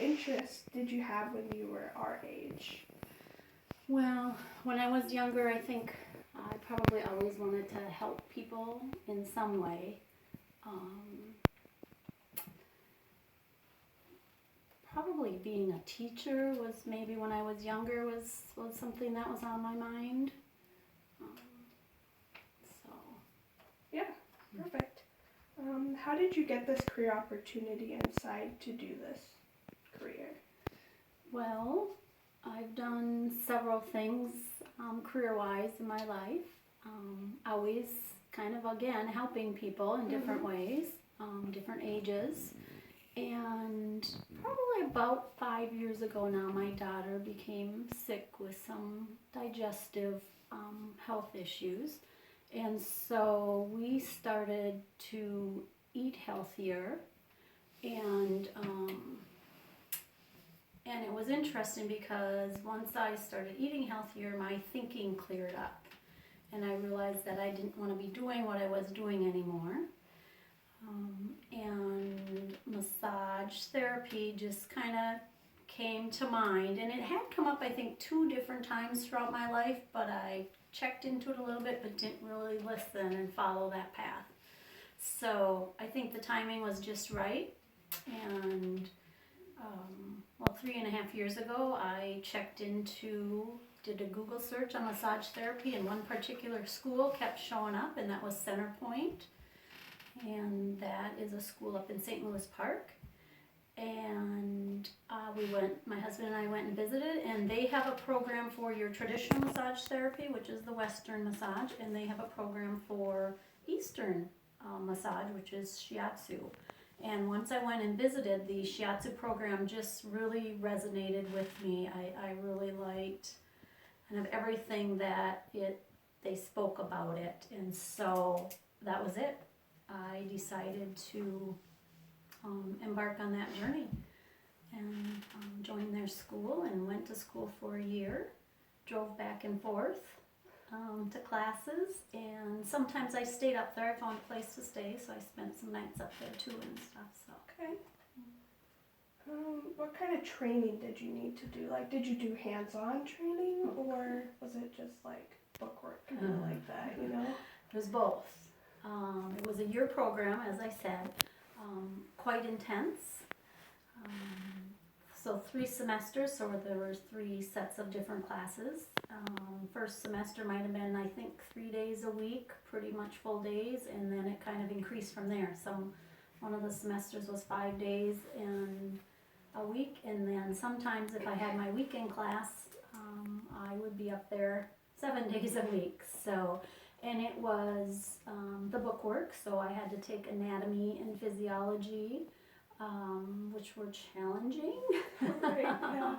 interests did you have when you were our age? Well, when I was younger, I think I probably always wanted to help people in some way. Probably being a teacher was maybe when I was younger was something that was on my mind. So. Yeah, perfect. How did you get this career opportunity and decide to do this career? Well, I've done several things career-wise in my life. Always kind of, again, helping people in different ways, different ages. And probably about 5 years ago now, my daughter became sick with some digestive health issues. And so we started to eat healthier, and it was interesting because once I started eating healthier, my thinking cleared up. And I realized that I didn't want to be doing what I was doing anymore. And massage therapy just kind of came to mind. And it had come up, I think, 2 different times throughout my life, but I checked into it a little bit but didn't really listen and follow that path. So I think the timing was just right. And 3.5 years ago, I did a Google search on massage therapy, and one particular school kept showing up, and that was Centerpoint. And that is a school up in St. Louis Park. And my husband and I went and visited, and they have a program for your traditional massage therapy, which is the Western massage, and they have a program for Eastern massage, which is Shiatsu. And once I went and visited, the Shiatsu program just really resonated with me. I really liked kind of everything that they spoke about it, and so that was it. I decided to embark on that journey and joined their school and went to school for a year, drove back and forth to classes, and sometimes I stayed up there. I found a place to stay, so I spent some nights up there too and stuff. So. Okay. What kind of training did you need to do? Like, did you do hands-on training, or was it just like bookwork, kind of like that, you know? It was both. It was a year program, as I said, quite intense. So 3 semesters, so there were 3 sets of different classes. First semester might have been, I think, 3 days a week, pretty much full days, and then it kind of increased from there. One of the semesters was 5 days in a week, and then sometimes if I had my weekend class, I would be up there 7 days a week. So, and it was the bookwork, so I had to take anatomy and physiology, which were challenging. Right, yeah.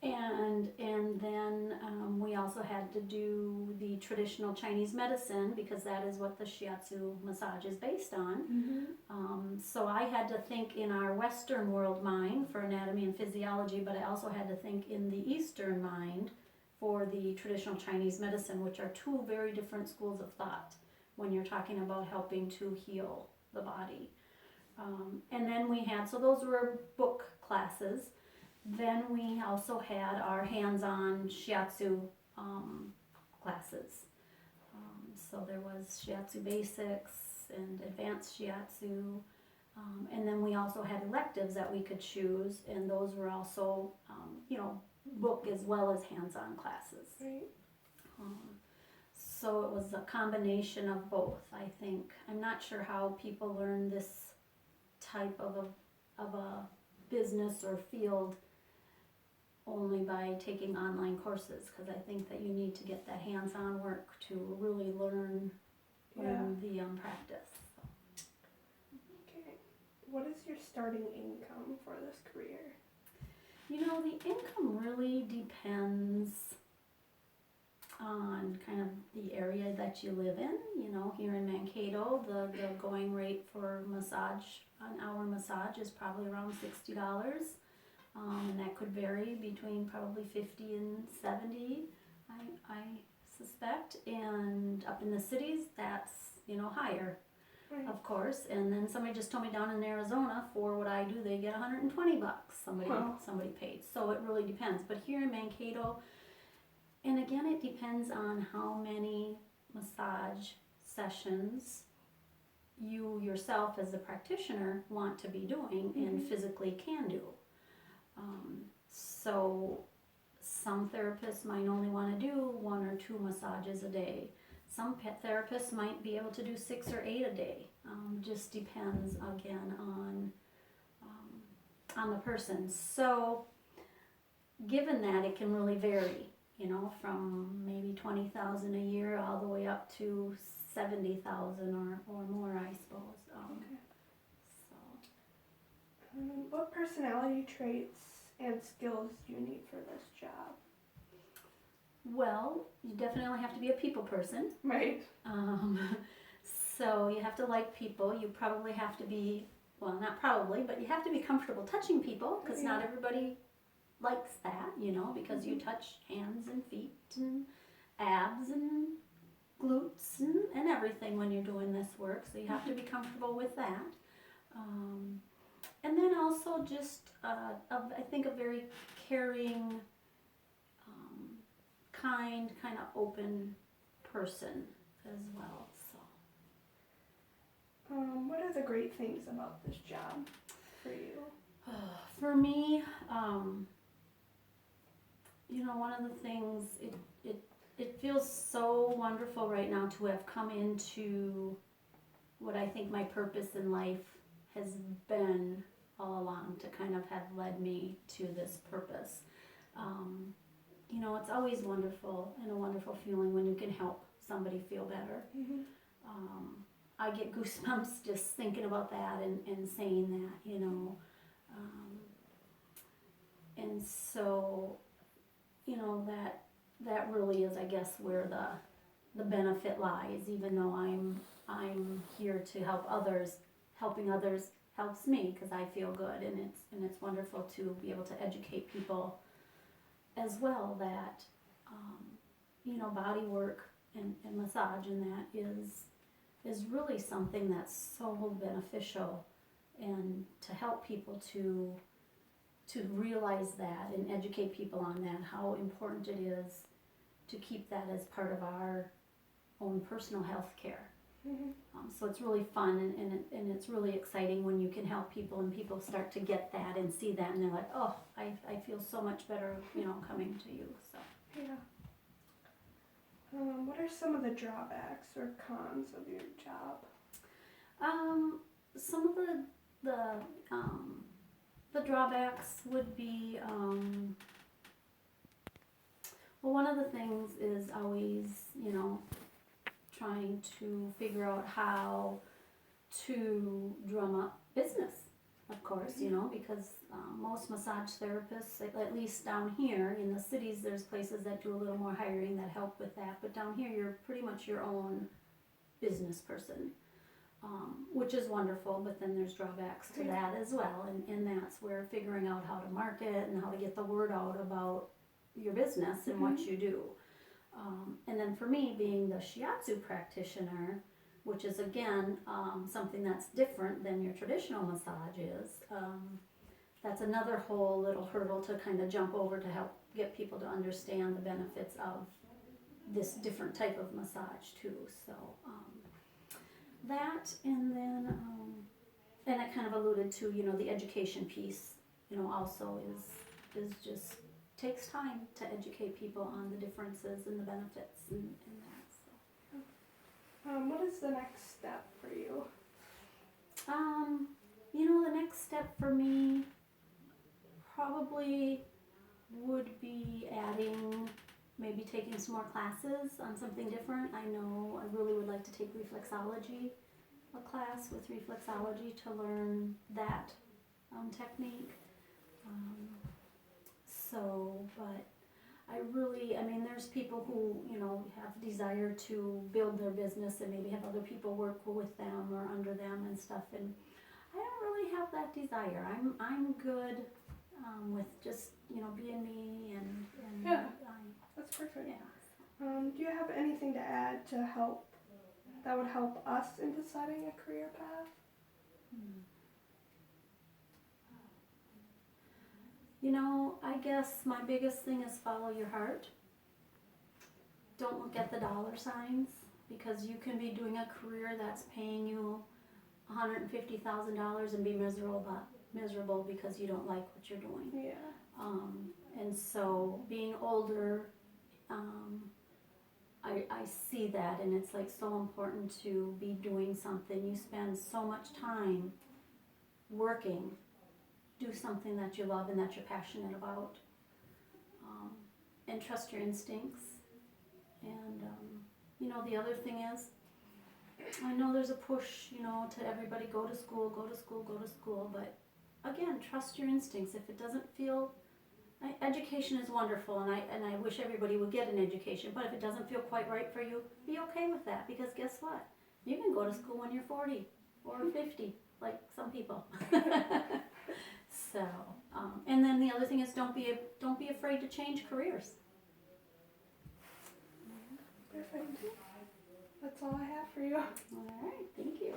And then we also had to do the traditional Chinese medicine, because that is what the Shiatsu massage is based on. Mm-hmm. So I had to think in our Western world mind for anatomy and physiology, but I also had to think in the Eastern mind for the traditional Chinese medicine, which are 2 very different schools of thought when you're talking about helping to heal the body. And then so those were book classes. Then we also had our hands-on Shiatsu classes. So there was Shiatsu Basics and Advanced Shiatsu. And then we also had electives that we could choose, and those were also, book as well as hands-on classes. Right. So it was a combination of both, I think. I'm not sure how people learn this type of a business or field only by taking online courses, because I think that you need to get that hands-on work to really learn the practice. Okay. What is your starting income for this career? The income really depends on kind of the area that you live in. Here in Mankato, the going rate for an hour massage is probably around $60. And that could vary between probably $50 and $70, I suspect. And up in the cities, that's, higher. Right. of course. And then somebody just told me down in Arizona, for what I do, they get $120. Wow. Somebody paid. So it really depends. But here in Mankato, and again, it depends on how many massage sessions you yourself as a practitioner want to be doing and physically can do. So some therapists might only want to do 1 or 2 massages a day. Some pet therapists might be able to do 6 or 8 a day. Just depends again on the person. So given that, it can really vary, you know, from maybe 20,000 a year all the way up to 70,000 or more, I suppose. Okay. So What personality traits and skills do you need for this job? well, you definitely have to be a people person. Right. So you have to like people. You probably have to be, well, not probably, but you have to be comfortable touching people, because not everybody likes that, you know, because you touch hands and feet and abs and glutes and everything when you're doing this work. So you have to be comfortable with that. And then also just, I think, a very caring, kind of open person as well. So What are the great things about this job for you? for me, you know, one of the things, it feels so wonderful right now to have come into what I think my purpose in life has been all along, to kind of have led me to this purpose. You know, it's always wonderful and a wonderful feeling when you can help somebody feel better. I get goosebumps just thinking about that and saying that, you know. And so, you know, that really is, I guess, where the benefit lies. Even though I'm here to help others, helping others helps me, because I feel good, and it's wonderful to be able to educate people as well that you know, body work and massage and that is really something that's so beneficial, and to help people to realize that and educate people on that, how important it is to keep that as part of our own personal health care. So it's really fun, and it's really exciting when you can help people and people start to get that and see that, and they're like, oh, I feel so much better, you know, coming to you. So Yeah. What are some of the drawbacks or cons of your job? some of the drawbacks would be, well, one of the things is always, you know, trying to figure out how to drum up business, of course, you know, because most massage therapists, at least down here in the cities, there's places that do a little more hiring that help with that, but down here you're pretty much your own business person, which is wonderful, but then there's drawbacks to that as well, and that's where figuring out how to market and how to get the word out about your business and what you do. And then for me, being the Shiatsu practitioner, which is again something that's different than your traditional massages, that's another whole little hurdle to kind of jump over to help get people to understand the benefits of this different type of massage too. So that, and then and I kind of alluded to, you know, the education piece, you know, also is just takes time to educate people on the differences and the benefits and that. So. What is the next step for you? You know, the next step for me probably would be maybe taking some more classes on something different. I know I really would like to take reflexology, a class with reflexology to learn that technique. But I mean, there's people who, you know, have desire to build their business and maybe have other people work with them or under them and stuff, and I don't really have that desire. I'm good with just, you know, being me and Yeah, that's perfect. Yeah. Do you have anything to add to help that would help us in deciding a career path? You know, I guess my biggest thing is follow your heart. Don't look at the dollar signs, because you can be doing a career that's paying you $150,000 and be miserable because you don't like what you're doing. Yeah. And so being older, I see that, and it's like so important to be doing something. You spend so much time working. Do something that you love and that you're passionate about, and trust your instincts. And you know, the other thing is, I know there's a push, you know, to everybody go to school, go to school, go to school, but again, trust your instincts. If it doesn't feel, education is wonderful, and I wish everybody would get an education, but if it doesn't feel quite right for you, be okay with that, because guess what? You can go to school when you're 40 or 50, like some people. So, and then the other thing is, don't be afraid to change careers. Perfect. That's all I have for you. All right, thank you.